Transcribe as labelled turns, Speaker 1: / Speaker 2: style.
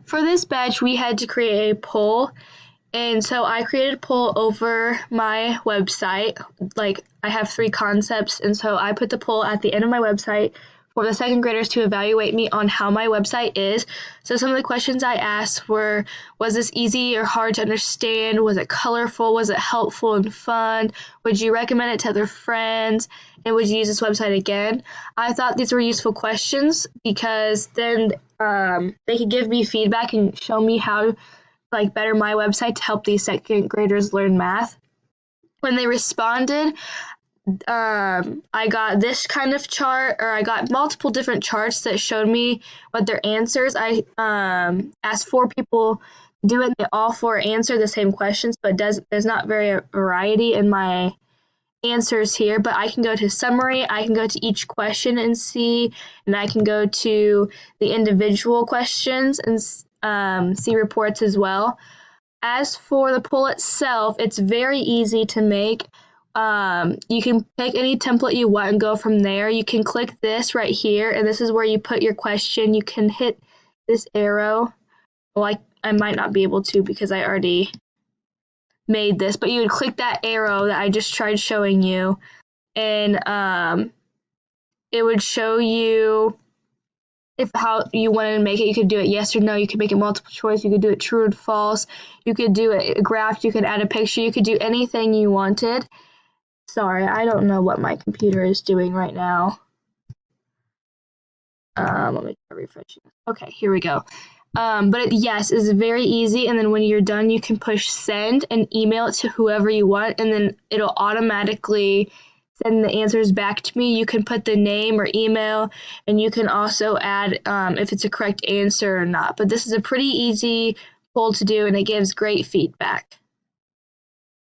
Speaker 1: For this batch, we had to create a poll, and so I created a poll over my website. Like, I have 3 concepts, and so I put the poll at the end of my website for the second graders to evaluate me on how my website is. So some of the questions I asked were, was this easy or hard to understand? Was it colorful? Was it helpful and fun? Would you recommend it to other friends? And would you use this website again? I thought these were useful questions because then they could give me feedback and show me how to better my website to help these second graders learn math. When they responded, I got this kind of chart, or I got multiple different charts that showed me what their answers. I asked 4 people to do it, and they all 4 answered the same questions, but there's not very variety in my answers here. But I can go to summary, I can go to each question and see, and I can go to the individual questions and see reports as well. As for the poll itself, it's very easy to make. You can pick any template you want and go from there. You can click this right here, and this is where you put your question. You can hit this arrow. Well, I might not be able to because I already made this, but you would click that arrow that I just tried showing you, and it would show you how you wanted to make it. You could do it yes or no. You could make it multiple choice. You could do it true or false. You could do it graphed. You could add a picture. You could do anything you wanted. Sorry, I don't know what my computer is doing right now. Let me try refreshing. Okay, here we go. But yes, it's very easy, and then when you're done, you can push send and email it to whoever you want, and then it'll automatically send the answers back to me. You can put the name or email, and you can also add if it's a correct answer or not. But this is a pretty easy poll to do, and it gives great feedback.